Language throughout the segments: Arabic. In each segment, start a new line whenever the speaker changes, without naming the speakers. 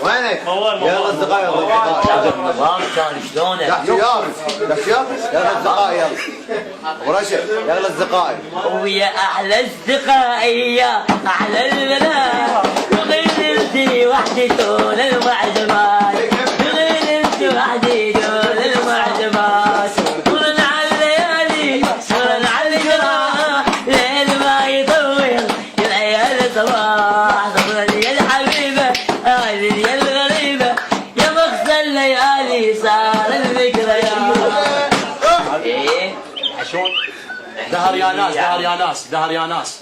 وينك؟ يا اصدقائي
نظام كان شلونه؟
يا شياب يا اصدقائي يلا ورشد يا اصدقائي
ويا احلى اصدقائي يا احلى البنات غيرتي وحدي طول المعجبات غيرتي وحدي طول المعجبات صرنا على الليالي صرنا على الجراح ليل ما يطول العيال صباح صرنا يا الحبيبه هذه يا الغريبه يا مخزن الليالي صار الذكريات. ايه
شلون؟ دهر يا ناس دهر يا ناس دهر يا ناس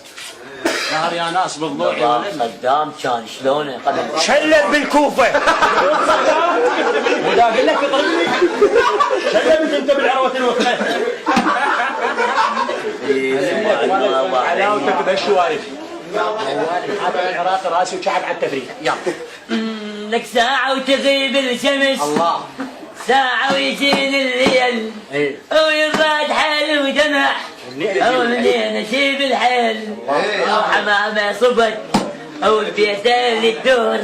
دهر يا ناس بالضوء يا ولد.
صدام كان شلونه قبل
شلت بالكوفه ودا اقول لك شلت انت بالعروه الوكله علاوتك بهالشوارب هذا العراق راسي وشعب على التفريق يلا
لك ساعة وتغيب الشمس
الله
ساعة ويجيني الليل ويراد حيل ودمع أو منين أشيب الحيل أو حمامة صبت أو البيت اللي تدور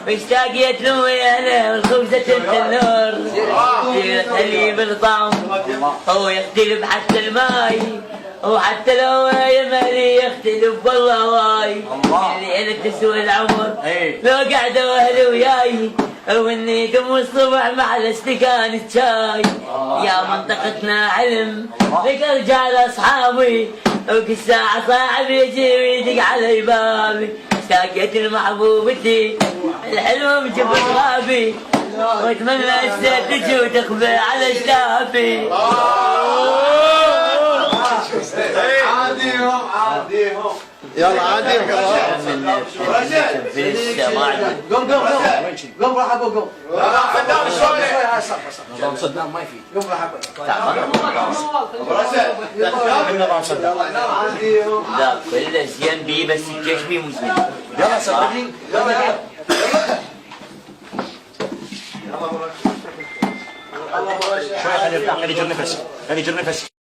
واشتاقيت له ويانا والخبزة التنور يخلي بالطعم أو يختلف حتى الماي وحتى لو يا مالي يختلف والله واي اللي تسوى العمر لو قعدوا اهلي وياي واني دم الصبح مع الاستكان الشاي يا منطقتنا علم لك ارجع لاصحابي وكل ساعة صاحب يجي ويدق علي بابي اشتاقت لمحبوبتي الحلوة بجبل غابي واتمنى السيف تجي وتخبي على شتافي.
عاديهم يلا عاديهم
قوم راح ابو قوم
صدام شلونك؟
نظام صدام ما يفيد
قوم راح ابو
نظام صدام
لا كله زين بي بس الجيش بي مو زين.
يلا صدقني
يلا
شوي خلي يجر نفس خلي يجر نفس